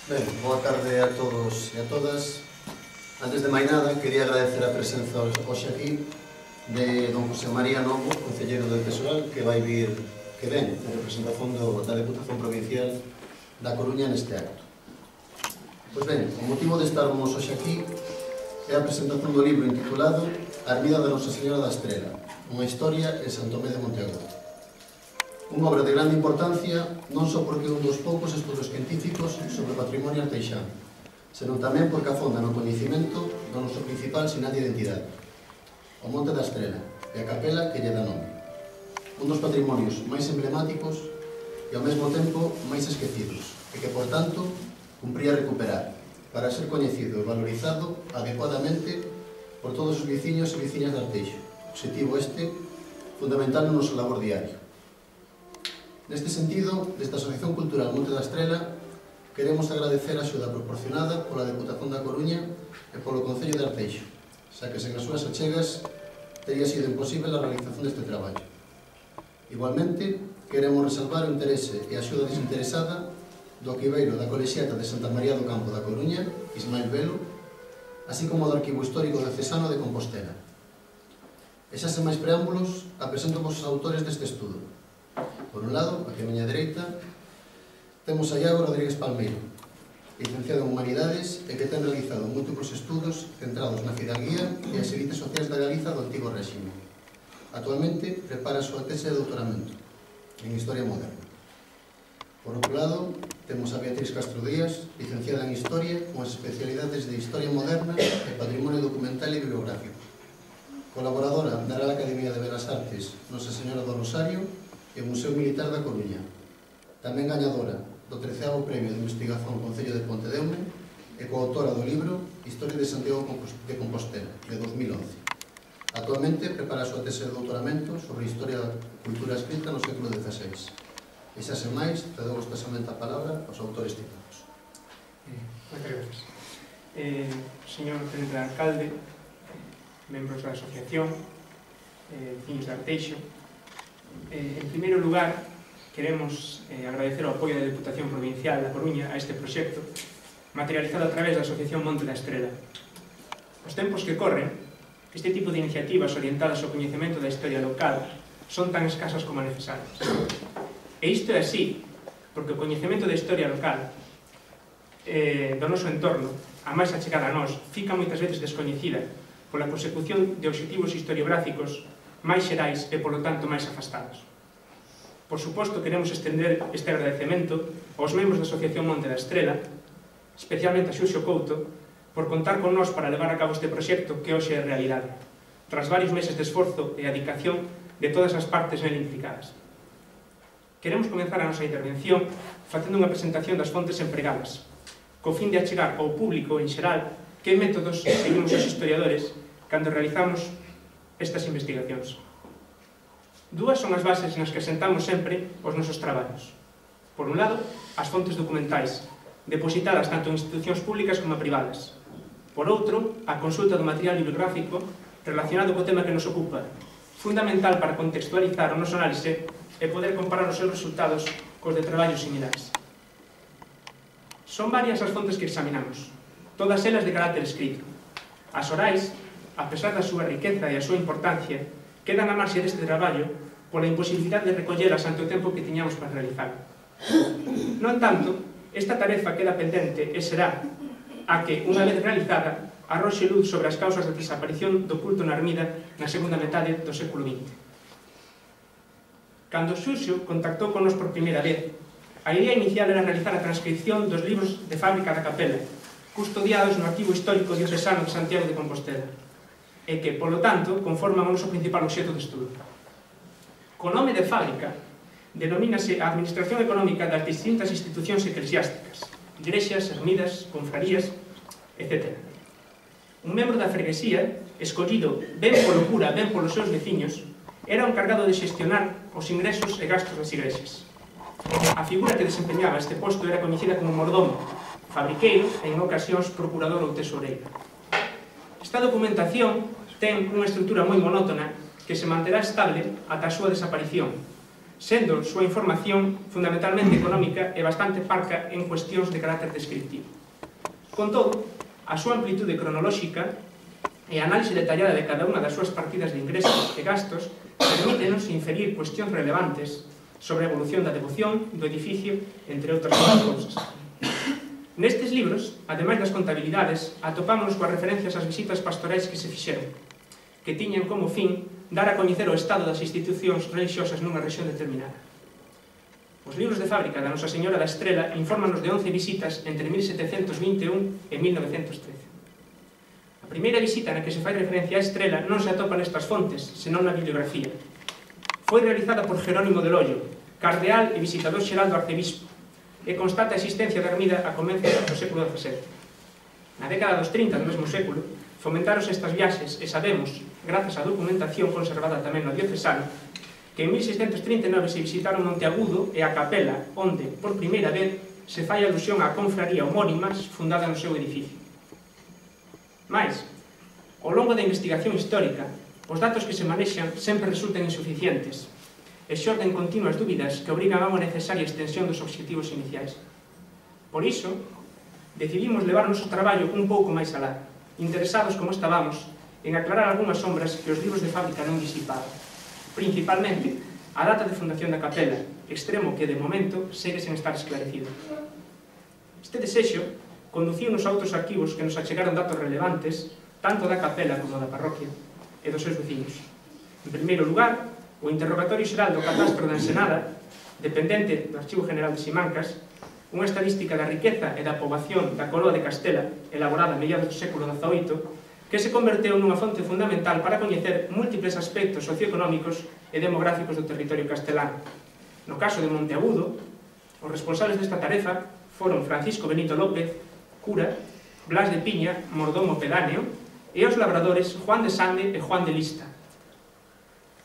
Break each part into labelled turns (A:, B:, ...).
A: Ben, boa tarde a todos e a todas. Antes de máis nada, quería agradecer a presenza hoxe aquí de don José María Novo, concelleiro do Tesoral, que ven en representación da Deputación Provincial da Coruña neste acto. Pois ben, o motivo de estarmos hoxe aquí é a presentación do libro intitulado A Ermida da Nosa Señora da Estrela, unha historia en Santo Tomé de Monteagudo. Unha obra de grande importancia non só porque é un dos poucos estudos científicos sobre o patrimonio arteixán, senón tamén porque afonda no coñecimento do noso principal sinal de identidade, o Monte da Estrela e a capela que lle dá nome. Un dos patrimonios máis emblemáticos e ao mesmo tempo máis esquecidos e que, por tanto, cumpría recuperar para ser coñecido e valorizado adecuadamente por todos os veciños e veciñas de Arteixo, obxectivo este fundamental no noso labor diario. Neste sentido, desta Asociación Cultural Monte da Estrela, queremos agradecer a axuda proporcionada pola Deputación da Coruña e polo Concello de Arteixo, xa que sen as súas achegas teria sido imposible a realización deste traballo. Igualmente, queremos resalvar o interese e a axuda desinteresada do arquiveiro da Colexiata de Santa María do Campo da Coruña, Ismael Velo, así como do Arquivo Histórico Diocesano de Compostela. E xa sen máis preámbulos, apresento vos os autores deste estudo. Por un lado, aquí a miña dereita, temos a Iago Rodríguez Palmeiro, licenciado en Humanidades e que ten realizado múltiplos estudos centrados na fidalguía e as elites sociais da Galiza do antigo réxime. Actualmente, prepara a súa tese de doutoramento en Historia Moderna. Por outro lado, temos a Beatriz Castro Díaz, licenciada en Historia con as especialidades de Historia Moderna e Patrimonio Documental e Bibliográfico. Colaboradora da Real Academia de Belas Artes Nosa Señora do Rosario e o Museo Militar da Coruña. Tamén gañadora do 13º Premio de Investigación Concello de Pontedeume e coautora do libro Historia de Santiago de Compostela, de 2011. Actualmente prepara a súa tese de doutoramento sobre Historia da Cultura Escrita no século XVI. E xa sen máis, te dou expresamente a palabra aos autores citados.
B: Moitas gracias. Señor Tenente de Alcalde, membros da Asociación, veciños de Arteixo, en primeiro lugar, queremos agradecer o apoio da Deputación Provincial da Coruña a este proxecto, materializado a través da Asociación Monte da Estrela. Os tempos que corren, este tipo de iniciativas orientadas ao coñecemento da historia local son tan escasas como necesarias. E isto é así, porque o coñecemento da historia local do noso entorno, a máis achegada a nós, fica moitas veces descoñecida pola consecución de obxectivos historiográficos máis xerais e, polo tanto, máis afastados. Por suposto, queremos estender este agradecemento aos membros da Asociación Monte da Estrela, especialmente a Xuxo Couto, por contar con nós para levar a cabo este proxecto que hoxe é realidade, tras varios meses de esforzo e dedicación de todas as partes nel implicadas. Queremos comenzar a nosa intervención facendo unha presentación das fontes empregadas, co fin de achegar ao público en xeral que métodos seguimos os historiadores cando realizamos estas investigacións. Dúas son as bases nas que asentamos sempre os nosos traballos. Por un lado, as fontes documentais, depositadas tanto en institucións públicas como privadas. Por outro, a consulta do material bibliográfico relacionado co tema que nos ocupa, fundamental para contextualizar o noso análise e poder comparar os seus resultados cos de traballos similares. Son varias as fontes que examinamos, todas elas de carácter escrito. As orais, a pesar da súa riqueza e a súa importancia, quedan a marxe deste traballo pola imposibilidade de recollelas ante o tempo que tiñamos para realizar. Non tanto, esta tarefa queda pendente e será a que, unha vez realizada, arroxe luz sobre as causas da desaparición do culto na ermida na segunda metade do século XX. Cando Xuxo contactou con nos por primeira vez, a idea inicial era realizar a transcripción dos libros de fábrica da capela, custodiados no Arquivo Histórico Diocesano de Santiago de Compostela, e que, polo tanto, conforman o noso principal obxecto de estudo. Co nome de fábrica, denomínase a administración económica das distintas institucións eclesiásticas, igrexas, ermidas, confrarías, etc. Un membro da freguesía, escollido ben polo cura, ben polos seus veciños, era o encargado de xestionar os ingresos e gastos das igrexas. A figura que desempeñaba este posto era coñecida como mordomo, fabriqueiro e, en ocasións, procurador ou tesoureiro. Esta documentación ten unha estrutura moi monótona que se manterá estable ata a súa desaparición, sendo súa información fundamentalmente económica e bastante parca en cuestións de carácter descriptivo. Con todo, a súa amplitude cronolóxica e a análise detallada de cada unha das súas partidas de ingresos e gastos permítenos inferir cuestións relevantes sobre a evolución da devoción, do edificio, entre outras cousas. Nestes libros, ademais das contabilidades, atopámonos coas referencias ás visitas pastorais que se fixeron, que tiñan como fin dar a coñecer o estado das institucións religiosas nunha rexión determinada. Os libros de fábrica da Nosa Señora da Estrela infórmanos de 11 visitas entre 1721 e 1913. A primeira visita na que se fai referencia á Estrela non se atopa nestas fontes, senón na bibliografía. Foi realizada por Jerónimo de Loio, cardeal e visitador xeral do arcebispo, e constata a existencia da ermida a comenzos do século XVII. Na década dos 30 do mesmo século, fomentaronse estas viaxes e sabemos, grazas á documentación conservada tamén no diocesano, que en 1639 se visitaron Monteagudo e a capela, onde, por primeira vez, se fai alusión á confraría homónimas fundada no seu edificio. Mais, ao longo da investigación histórica, os datos que se manexan sempre resultan insuficientes e xorden continuas dúbidas que obrigan a unha necesaria extensión dos obxectivos iniciais. Por iso, decidimos levar o noso traballo un pouco máis alá, interesados como estábamos en aclarar algunhas sombras que os libros de fábrica non disipaban, principalmente a data de fundación da capela, extremo que, de momento, segue sen estar esclarecido. Este desexo conduciunos a outros arquivos que nos achegaron datos relevantes tanto da capela como da parroquia e dos seus veciños. En primeiro lugar, o interrogatorio xeral do catastro da Ensenada, dependente do Archivo General de Simancas, unha estadística da riqueza e da poboación da Coroa de Castela, elaborada a mediados do século XVIII, que se converteu nunha fonte fundamental para coñecer múltiples aspectos socioeconómicos e demográficos do territorio castelán. No caso de Monteagudo, os responsables desta tarefa foron Francisco Benito López, cura, Blas de Piña, mordomo pedáneo, e os labradores Juan de Sande e Juan de Lista.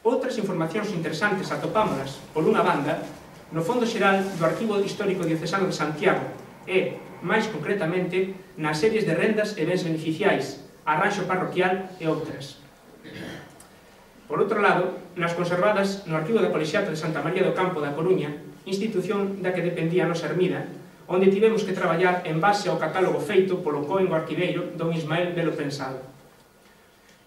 B: Outras informacións interesantes atopámolas, por unha banda, no Fondo Xeral do Arquivo Histórico Diocesano de Santiago e, máis concretamente, nas series de rendas e bens beneficiais, arranxo parroquial e outras. Por outro lado, nas conservadas no Arquivo da Colexiata de Santa María do Campo da Coruña, institución da que dependía a nosa ermida, onde tivemos que traballar en base ao catálogo feito polo coengo arquiveiro don Ismael Velo Pensado.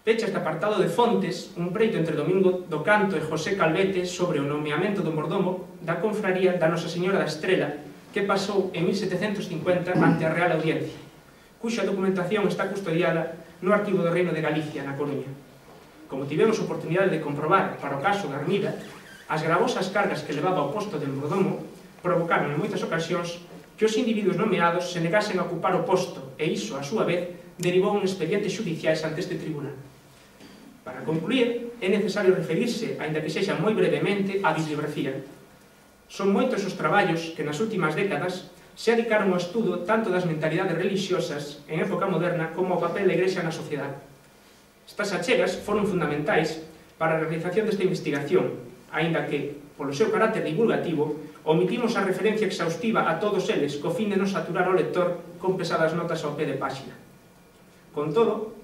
B: Pecha este apartado de fontes un preito entre Domingo do Canto e José Calvete sobre o nomeamento do mordomo da confraría da Nosa Señora da Estrela que pasou en 1750 ante a Real Audiencia, cuxa documentación está custodiada no Arquivo do Reino de Galicia, na Coruña. Como tivemos oportunidade de comprobar para o caso da ermida, as gravosas cargas que levaba ao posto del mordomo provocaron en moitas ocasións que os individuos nomeados se negasen a ocupar o posto e iso, a súa vez, derivou un expediente xudiciais ante este tribunal. Para concluir, é necesario referirse, aínda que sexa moi brevemente, á bibliografía. Son moitos os traballos que nas últimas décadas se dedicaron ao estudo tanto das mentalidades religiosas en época moderna como ao papel da Igrexa na sociedade. Estas achegas foron fundamentais para a realización desta investigación, aínda que, polo seu carácter divulgativo, omitimos a referencia exhaustiva a todos eles co fin de non saturar o lector con pesadas notas ao pé de páxina. Con todo,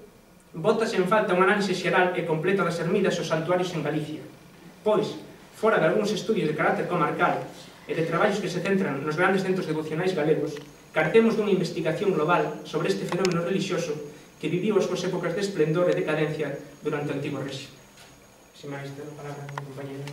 B: bótase en falta un análise xeral e completa das ermidas e os santuarios en Galicia, pois, fora de algúns estudios de carácter comarcal e de traballos que se centran nos grandes centros devocionais galegos, carecemos dunha investigación global sobre este fenómeno religioso que viviu as súas épocas de esplendor e decadencia durante o antigo réxime. Sin máis, ten a palabra, compañero.